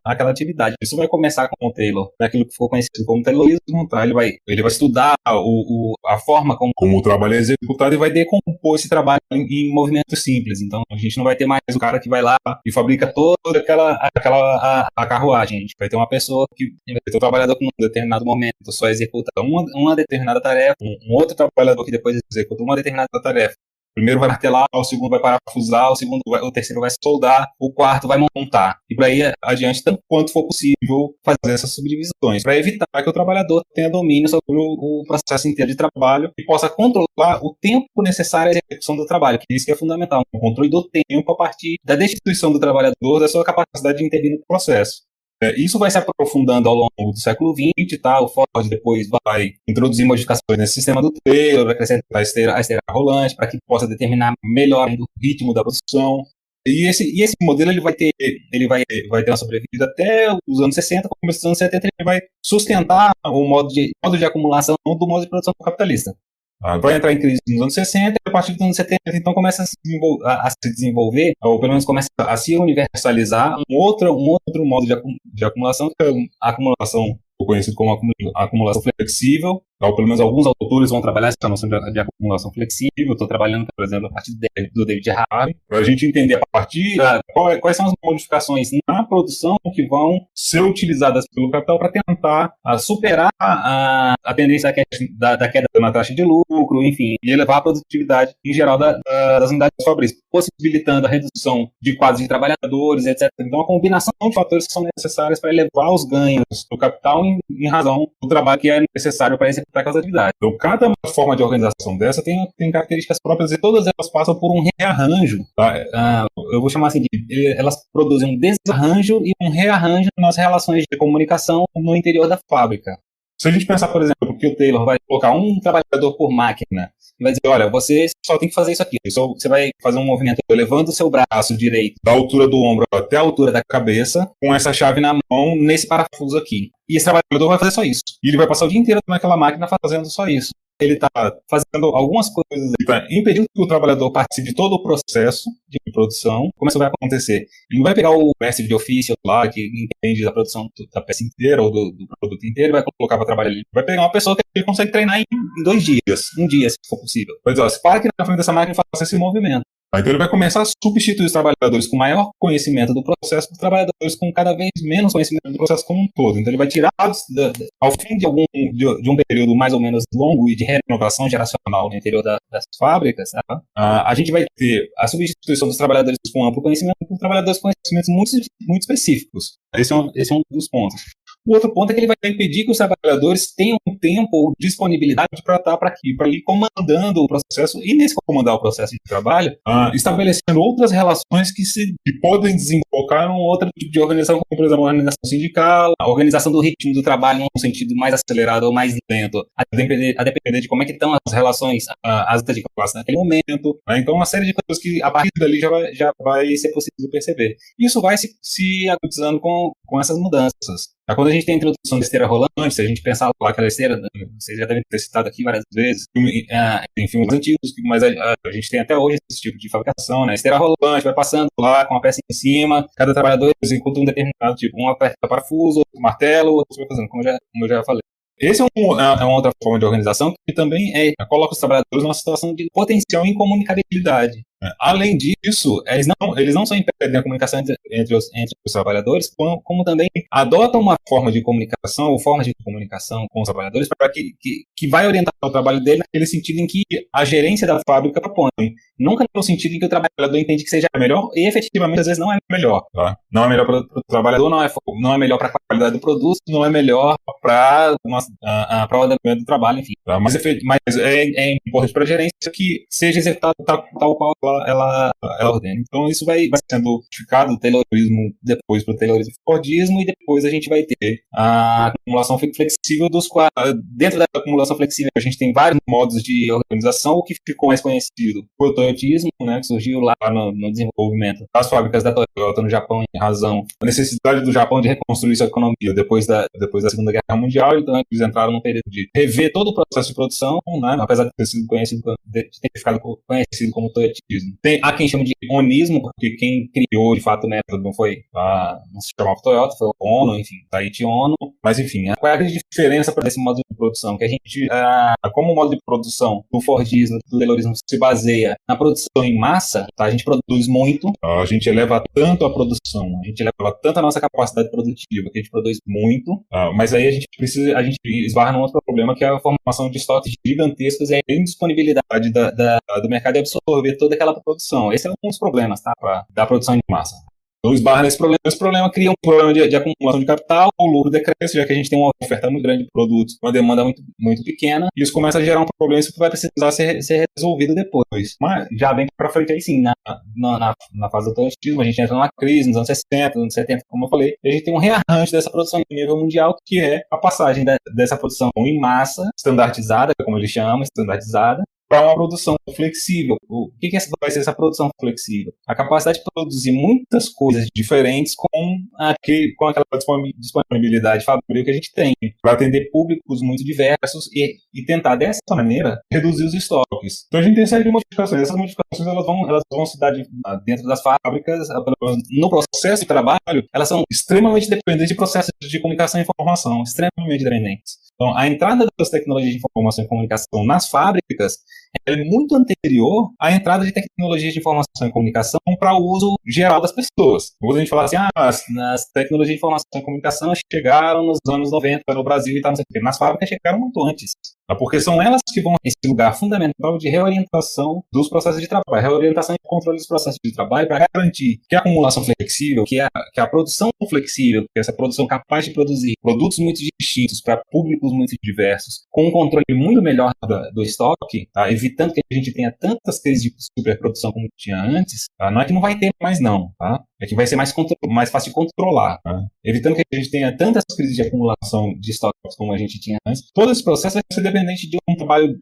aquela atividade. Isso vai começar com o Taylor, daquilo que ficou conhecido como Taylorismo. Tá? Ele vai estudar a forma como o trabalho é executado e vai decompor esse trabalho em movimentos simples. Então, a gente não vai ter mais o cara que vai lá e fabrica toda aquela carruagem. A gente vai ter uma pessoa que vai ter um trabalhador que, num determinado momento, só executa uma determinada tarefa, um outro trabalhador que depois executa uma determinada tarefa. O primeiro vai martelar, o segundo vai parafusar, o terceiro vai soldar, o quarto vai montar. E por aí adiante, tanto quanto for possível, fazer essas subdivisões, para evitar que o trabalhador tenha domínio sobre o processo inteiro de trabalho e possa controlar o tempo necessário à execução do trabalho, que isso que é fundamental, o controle do tempo a partir da destituição do trabalhador, da sua capacidade de intervir no processo. Isso vai se aprofundando ao longo do século XX, tá? O Ford depois vai introduzir modificações nesse sistema do Taylor, vai acrescentar a esteira rolante para que possa determinar melhor o ritmo da produção. E esse modelo ele vai ter uma sobrevida até os anos 60, começo dos anos 70, ele vai sustentar o modo de acumulação do modo de produção capitalista. Vai entrar em crise nos anos 60 e a partir dos anos 70 então começa a se desenvolver, ou pelo menos começa a se universalizar um outro modo de acumulação, que é a acumulação conhecido como acumulação flexível, ou pelo menos alguns autores vão trabalhar essa noção de acumulação flexível. Eu estou trabalhando, por exemplo, a partir do David Harvey, para a gente entender a partir quais são as modificações na produção que vão ser utilizadas pelo capital para tentar superar a tendência da queda na taxa de lucro, enfim, e elevar a produtividade em geral das unidades fabris, possibilitando a redução de quadros de trabalhadores, etc. Então, a combinação de fatores que são necessários para elevar os ganhos do capital em razão do trabalho que é necessário para executar da causatividade. Então, cada forma de organização dessa tem características próprias e todas elas passam por um rearranjo. Tá? Eu vou chamar assim elas produzem um desarranjo e um rearranjo nas relações de comunicação no interior da fábrica. Se a gente pensar, por exemplo, que o Taylor vai colocar um trabalhador por máquina e vai dizer, olha, você só tem que fazer isso aqui. Você vai fazer um movimento levando o seu braço direito da altura do ombro até a altura da cabeça, com essa chave na mão, nesse parafuso aqui. E esse trabalhador vai fazer só isso. E ele vai passar o dia inteiro naquela máquina fazendo só isso. Ele está fazendo algumas coisas para impedir que o trabalhador participe de todo o processo de produção. Como isso vai acontecer? Ele não vai pegar o mestre de ofício lá, que entende da produção da peça inteira ou do produto inteiro, e vai colocar para trabalhar ali. Ele vai pegar uma pessoa que ele consegue treinar em 2 dias, um dia, se for possível. Pois ó, se para aqui na frente dessa máquina e faça esse movimento. Então ele vai começar a substituir os trabalhadores com maior conhecimento do processo por trabalhadores com cada vez menos conhecimento do processo como um todo. Então ele vai tirar, ao fim de um período mais ou menos longo e de renovação geracional no interior das fábricas, tá? A gente vai ter a substituição dos trabalhadores com amplo conhecimento por trabalhadores com conhecimentos muito específicos. Esse é um dos pontos. O outro ponto é que ele vai impedir que os trabalhadores tenham tempo ou disponibilidade para estar para ir comandando o processo e, nesse comandar o processo de trabalho, estabelecendo outras relações que podem desembocar em outro tipo de organização, como, por exemplo, a organização sindical, a organização do ritmo do trabalho num sentido mais acelerado ou mais lento, a depender de como é que estão as relações, as lutas de classe naquele momento. Né? Então, uma série de coisas que, a partir dali, já vai ser possível perceber. Isso vai se agudizando com essas mudanças. Quando a gente tem a introdução da esteira rolante, se a gente pensar lá aquela esteira, vocês já devem ter citado aqui várias vezes, em filmes antigos, mas a gente tem até hoje esse tipo de fabricação, né? Esteira rolante, vai passando lá com a peça em cima, cada trabalhador executa um determinado tipo, um aperta parafuso, outro martelo, outro vai fazendo, como eu já falei. Esse é uma outra forma de organização que também coloca os trabalhadores numa situação de potencial incomunicabilidade. Além disso, eles não só impedem a comunicação entre os trabalhadores, como também adotam uma forma de comunicação ou formas de comunicação com os trabalhadores para que vai orientar o trabalho dele naquele sentido em que a gerência da fábrica propõe. Nunca no sentido em que o trabalhador entende que seja melhor e efetivamente às vezes não é melhor. Tá? Não é melhor para o trabalhador, não é melhor para a qualidade do produto, não é melhor para o andamento do trabalho, enfim. Tá? Mas é importante para a gerência que seja executado tal qual ela ordena. Então isso vai sendo modificado do Taylorismo depois para o Taylorismo Fordismo, e depois a gente vai ter a acumulação flexível dentro da acumulação flexível a gente tem vários modos de organização. O que ficou mais conhecido foi o Toyotismo, né, que surgiu lá no desenvolvimento das fábricas da Toyota no Japão, em razão da necessidade do Japão de reconstruir sua economia depois da Segunda Guerra Mundial. Então eles entraram num período de rever todo o processo de produção, né, apesar de ter ficado conhecido como Toyotismo. Há quem chama de onismo, porque quem criou de fato o método não se chamava Toyota, foi o Ono, enfim, Taiichi Ono. Mas enfim, qual é a grande diferença para esse modo de produção? Que a gente, como o modo de produção do Fordismo, do Taylorismo se baseia na produção em massa, tá? A gente produz muito, a gente eleva tanto a produção, a gente eleva tanto a nossa capacidade produtiva, que a gente produz muito, mas aí a gente esbarra num outro problema, que é a formação de estoques gigantescos e a indisponibilidade do mercado de absorver toda aquela produção. Esse é um dos problemas, tá? Da produção de massa. Então, esbarra nesse problema. Esse problema cria um problema de acumulação de capital, o lucro decresce, já que a gente tem uma oferta muito grande de produtos, uma demanda muito, muito pequena, e isso começa a gerar um problema, isso que vai precisar ser resolvido depois. Mas já vem para frente aí sim, na fase do toyotismo, a gente entra numa crise nos anos 60, nos anos 70, como eu falei, e a gente tem um rearranjo dessa produção em nível mundial, que é a passagem dessa produção em massa, standardizada, como eles chamam, standardizada, para uma produção flexível. O que vai ser essa produção flexível? A capacidade de produzir muitas coisas diferentes com aquela disponibilidade de fabrico que a gente tem, para atender públicos muito diversos e tentar, dessa maneira, reduzir os estoques. Então a gente tem uma série de modificações. Essas modificações elas vão se dar dentro das fábricas, no processo de trabalho, elas são extremamente dependentes de processos de comunicação e informação, extremamente dependentes. Então, a entrada das tecnologias de informação e comunicação nas fábricas é muito anterior à entrada de tecnologias de informação e comunicação para o uso geral das pessoas. Quando a gente fala assim, as tecnologias de informação e comunicação chegaram nos anos 90 no Brasil e tal, não sei o quê. Nas fábricas chegaram muito antes. porque são elas que vão esse lugar fundamental de reorientação dos processos de trabalho, reorientação e controle dos processos de trabalho para garantir que a acumulação flexível, que a produção flexível, que essa produção capaz de produzir produtos muito distintos para públicos muito diversos, com um controle muito melhor do estoque, tá? Evitando que a gente tenha tantas crises de superprodução como tinha antes, tá? Não é que não vai ter mais não, tá? É que vai ser mais fácil de controlar, tá? Evitando que a gente tenha tantas crises de acumulação de estoques como a gente tinha antes. Todo esse processo vai ser dependente de um trabalho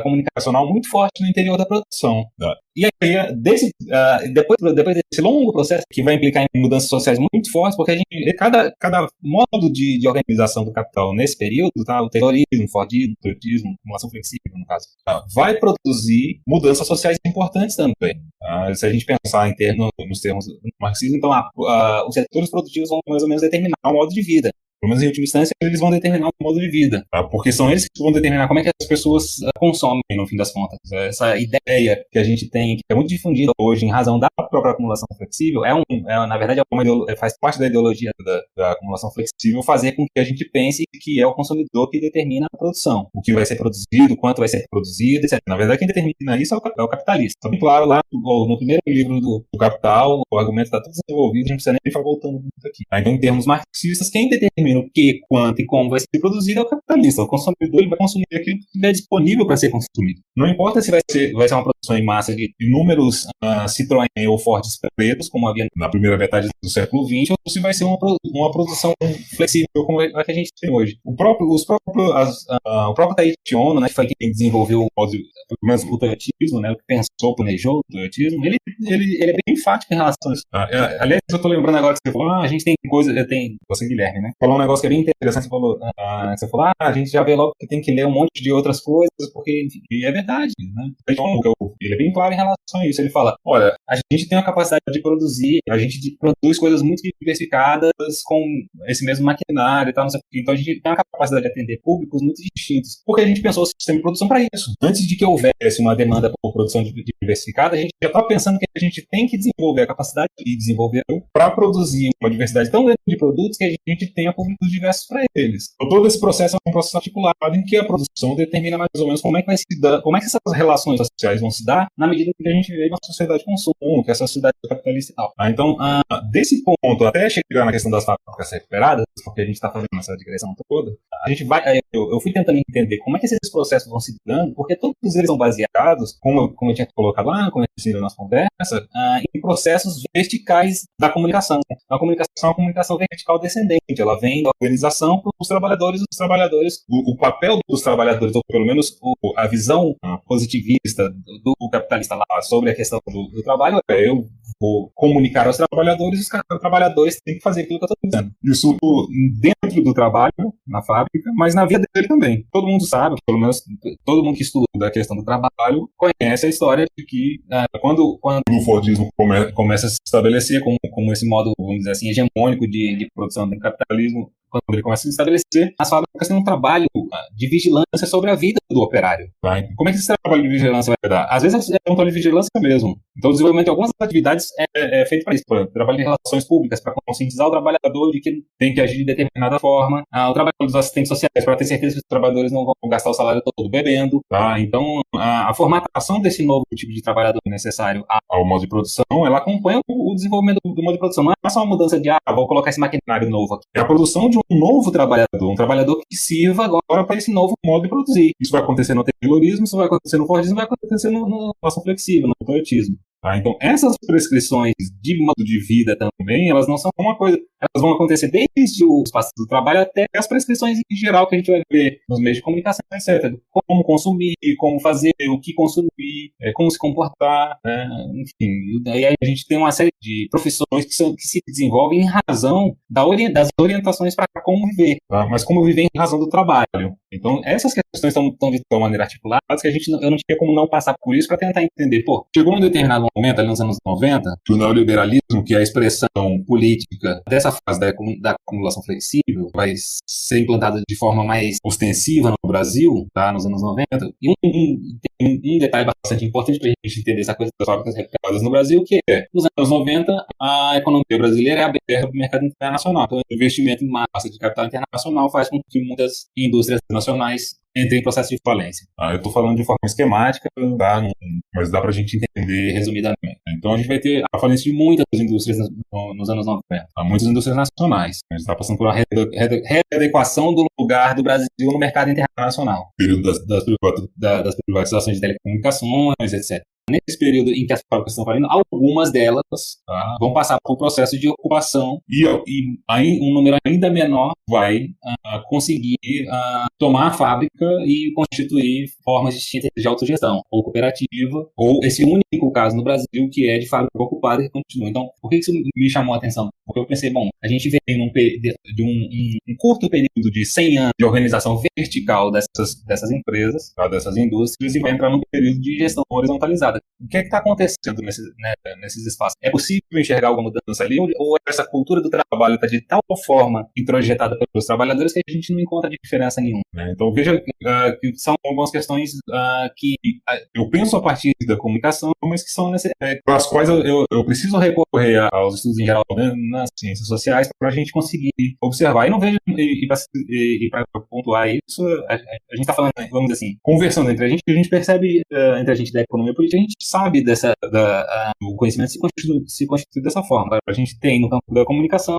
comunicacional muito forte no interior da produção. Tá? E aí, depois desse longo processo, que vai implicar em mudanças sociais muito fortes, porque cada modo de organização do capital nesse período, tá? O terrorismo, o fordismo, o turismo, acumulação flexível, no caso, tá? Vai produzir mudanças sociais importantes também. Tá? Se a gente pensar nos termos do marxismo, então os setores produtivos vão mais ou menos determinar o modo de vida. Pelo menos em última instância, eles vão determinar o modo de vida, tá? Porque são eles que vão determinar como é que as pessoas consomem, no fim das contas. Essa ideia que a gente tem, que é muito difundida hoje em razão da própria acumulação flexível, na verdade, faz parte da ideologia da acumulação flexível fazer com que a gente pense que é o consumidor que determina a produção, o que vai ser produzido, quanto vai ser produzido, etc. Na verdade, quem determina isso é o capitalista. Tá bem claro lá no primeiro livro do Capital, o argumento está todo desenvolvido, a gente não precisa nem ficar voltando muito aqui. Então, em termos marxistas, quem determina o que, quanto e como vai ser produzido é o capitalista. O consumidor ele vai consumir aquilo que estiver disponível para ser consumido. Não importa se vai ser uma produção em massa de inúmeros Citroën ou Fords pretos, como havia na primeira metade do século XX, ou se vai ser uma produção flexível como a que a gente tem hoje. O próprio Taiichi Ohno, né, que foi quem desenvolveu o modo, pelo menos o toyotismo, né, o que pensou, planejou o toyotismo, ele é bem enfático em relação a isso. Aliás, eu estou lembrando agora que você falou, a gente tem coisa, você, Guilherme, né, falou um negócio que é bem interessante, você falou, a gente já vê logo que tem que ler um monte de outras coisas, porque, enfim, e é verdade, né? Ele é bem claro em relação a isso. Ele fala, olha, a gente tem a capacidade de produzir, a gente produz coisas muito diversificadas com esse mesmo maquinário e tal, não sei o quê. Então a gente tem a capacidade de atender públicos muito distintos, porque a gente pensou o sistema de produção para isso. Antes de que houvesse uma demanda por produção diversificada, a gente já estava pensando que a gente tem que desenvolver a capacidade de desenvolver para produzir uma diversidade tão grande de produtos que a gente tenha públicos diversos para eles. Então, todo esse processo é um processo articulado em que a produção determina mais ou menos como é que essas relações sociais vão se dar na medida que a gente vive uma sociedade de consumo, que é a sociedade capitalista e tal. Então, desse ponto, até chegar na questão das fábricas recuperadas, porque a gente está fazendo essa digressão toda, a gente vai, eu fui tentando entender como é que esses processos vão se dando, porque todos eles são baseados, como eu tinha colocado lá no começo da nossa conversa, em processos verticais da comunicação. A comunicação é uma comunicação vertical descendente, ela vem da organização para os trabalhadores, o papel dos trabalhadores, ou pelo menos a visão positivista do capitalista lá sobre a questão do trabalho, eu vou comunicar aos trabalhadores, os trabalhadores têm que fazer aquilo que eu estou dizendo. Isso dentro do trabalho, na fábrica, mas na vida dele também. Todo mundo sabe, pelo menos todo mundo que estuda a questão do trabalho, conhece a história de que quando o Fordismo começa a se estabelecer como esse modo, vamos dizer assim, hegemônico de produção do capitalismo, quando ele começa a se estabelecer, as fábricas têm um trabalho de vigilância sobre a vida do operário. Right? Como é que esse trabalho de vigilância vai dar? Às vezes é um trabalho de vigilância mesmo. Então, o desenvolvimento de algumas atividades é feito para isso. Por exemplo, trabalho de relações públicas, para conscientizar o trabalhador de que ele tem que agir de determinada forma. O trabalho dos assistentes sociais, para ter certeza que os trabalhadores não vão gastar o salário todo bebendo. Tá? Então, a formatação desse novo tipo de trabalhador necessário ao modo de produção, ela acompanha o desenvolvimento do modo de produção. Não é só uma mudança de, vou colocar esse maquinário novo aqui. É a produção de um novo trabalhador, um trabalhador que sirva agora para esse novo modo de produzir. Isso vai acontecer no terrorismo, isso vai acontecer no fordismo, vai acontecer no nosso flexível, no toyotismo. Tá? Então, essas prescrições de modo de vida também, elas não são uma coisa, elas vão acontecer desde o espaço do trabalho até as prescrições em geral que a gente vai ver nos meios de comunicação, etc. Como consumir, como fazer, o que consumir, como se comportar, né? Enfim. E daí a gente tem uma série de profissões que se desenvolvem em razão das orientações para como viver, tá? Mas como viver em razão do trabalho. Então, essas questões estão de tal maneira articuladas que eu não tinha como não passar por isso para tentar entender. Chegou um determinado momento, ali nos anos 90, que o neoliberalismo, que é a expressão política dessa fase da acumulação flexível, vai ser implantada de forma mais ostensiva no Brasil, tá, nos anos 90. E um detalhe bastante importante para a gente entender essa coisa das fábricas recuperadas no Brasil, que é, nos anos 90, a economia brasileira é aberta para o mercado internacional. Então, o investimento em massa de capital internacional faz com que muitas indústrias nacionais entrei em processo de falência. Eu estou falando de forma esquemática, tá? Mas dá para a gente entender resumidamente. Então a gente vai ter a falência de muitas indústrias nos anos 90, muitas indústrias nacionais. A gente está passando por uma readequação do lugar do Brasil no mercado internacional, período das privatizações de telecomunicações, etc. Nesse período em que as fábricas estão falindo, algumas delas vão passar por processo de ocupação e aí um número ainda menor vai conseguir tomar a fábrica e constituir formas distintas de autogestão, ou cooperativa, ou esse único caso no Brasil que é de fábrica ocupada e que continua. Então, por que isso me chamou a atenção? Porque eu pensei, bom, a gente vem de um curto período de 100 anos de organização vertical dessas empresas, dessas indústrias, e vai entrar num período de gestão horizontalizada. O que é que está acontecendo nesses espaços? É possível enxergar alguma mudança ali? Ou essa cultura do trabalho está de tal forma introjetada pelos trabalhadores que a gente não encontra diferença nenhuma? Né? Então, veja que são algumas questões que eu penso a partir da comunicação, mas que são para as quais eu preciso recorrer aos estudos em geral, né, nas ciências sociais, para a gente conseguir observar. E não vejo, e para pontuar isso, a gente está falando, vamos dizer assim, conversando entre a gente percebe, entre a gente da economia política, a gente sabe o conhecimento se constitui dessa forma. A gente tem no campo da comunicação,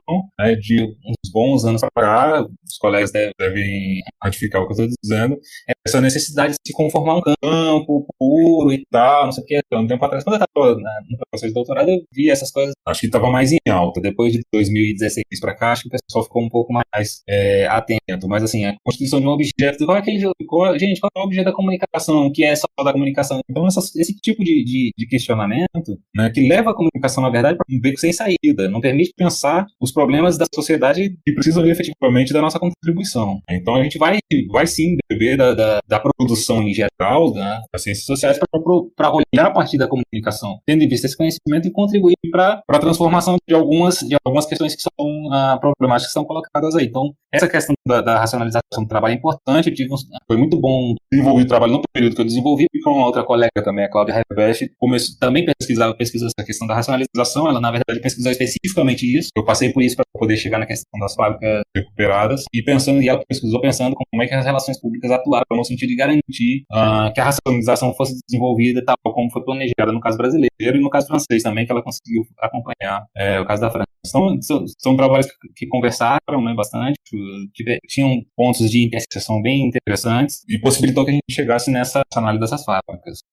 de uns bons anos para cá, os colegas devem ratificar o que eu estou dizendo, essa necessidade de se conformar um campo puro e tal, não sei o que. Um tempo atrás, quando eu estava no processo de doutorado, eu vi essas coisas, acho que estava mais em alta. Depois de 2016 para cá, acho que o pessoal ficou um pouco mais atento. Mas assim, a constituição de um objeto, qual é o objeto da comunicação, que é só da comunicação? Então, esse tipo de questionamento, né, que leva a comunicação, na verdade, para um beco sem saída, não permite pensar os problemas da sociedade que precisam efetivamente da nossa contribuição. Então, a gente vai sim beber da produção em geral, das ciências sociais, para olhar a partir da comunicação, tendo em vista esse conhecimento e contribuir para a transformação de algumas questões que são problemáticas que são colocadas aí. Então, essa questão da racionalização do trabalho é importante. Foi muito bom desenvolver o trabalho no período que eu desenvolvi, e com uma outra colega também, a Cláudia Reveste, também pesquisou essa questão da racionalização. Ela, na verdade, pesquisou especificamente isso. Eu passei por isso para poder chegar na questão das fábricas recuperadas, e ela pesquisou pensando como é que as relações públicas atuaram no sentido de garantir que a racionalização fosse desenvolvida tal como foi planejada no caso brasileiro e no caso francês também, que ela conseguiu acompanhar o caso da França. Então, são trabalhos que conversaram, né, bastante, tinham pontos de interseção bem interessantes e possibilitou que a gente chegasse nessa análise dessas fábricas.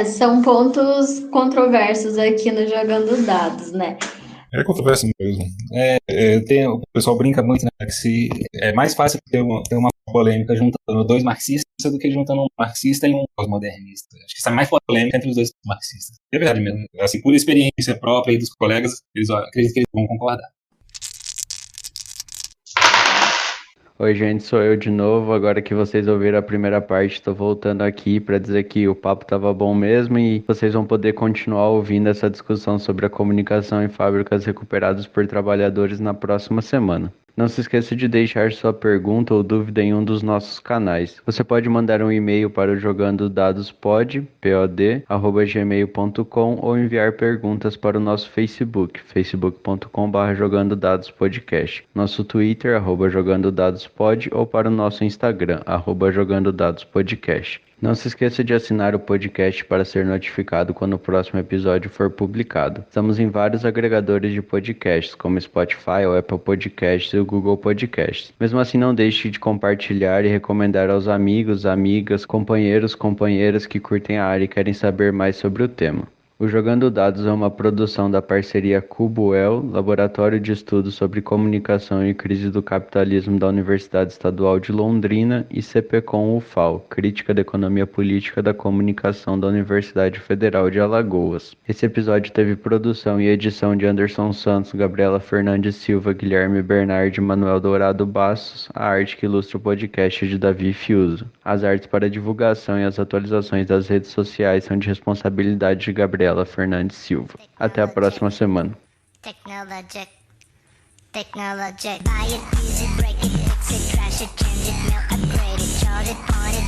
São pontos controversos aqui no Jogando Dados, né? É controverso mesmo. O pessoal brinca muito, né, que é mais fácil ter uma polêmica juntando dois marxistas do que juntando um marxista e um pós-modernista. Acho que sai mais polêmica entre os dois marxistas. É verdade mesmo. Assim, por experiência própria e dos colegas, acredito que eles vão concordar. Oi, gente, sou eu de novo. Agora que vocês ouviram a primeira parte, estou voltando aqui para dizer que o papo estava bom mesmo e vocês vão poder continuar ouvindo essa discussão sobre a comunicação em fábricas recuperadas por trabalhadores na próxima semana. Não se esqueça de deixar sua pergunta ou dúvida em um dos nossos canais. Você pode mandar um e-mail para o jogandodadspod@gmail.com ou enviar perguntas para o nosso Facebook, facebook.com/jogandodadospodcast, nosso Twitter, @jogandodadospod, ou para o nosso Instagram, @jogandodadospodcast. Não se esqueça de assinar o podcast para ser notificado quando o próximo episódio for publicado. Estamos em vários agregadores de podcasts, como Spotify, o Apple Podcasts e o Google Podcasts. Mesmo assim, não deixe de compartilhar e recomendar aos amigos, amigas, companheiros, companheiras que curtem a área e querem saber mais sobre o tema. O Jogando Dados é uma produção da parceria Cubo-El, Laboratório de Estudos sobre Comunicação e Crise do Capitalismo da Universidade Estadual de Londrina, e CPCom-UFAL, Crítica da Economia Política da Comunicação da Universidade Federal de Alagoas. Esse episódio teve produção e edição de Anderson Santos, Gabriela Fernandes Silva, Guilherme Bernardi e Manuel Dourado Bastos. A arte que ilustra o podcast é de Davi Fiuso. As artes para divulgação e as atualizações das redes sociais são de responsabilidade de Gabriela Fernandes Silva. Até a próxima semana. Technologic. Buy it, use it, break it, fix it, crash it, change it, mail, upgrade it, charge it, point it,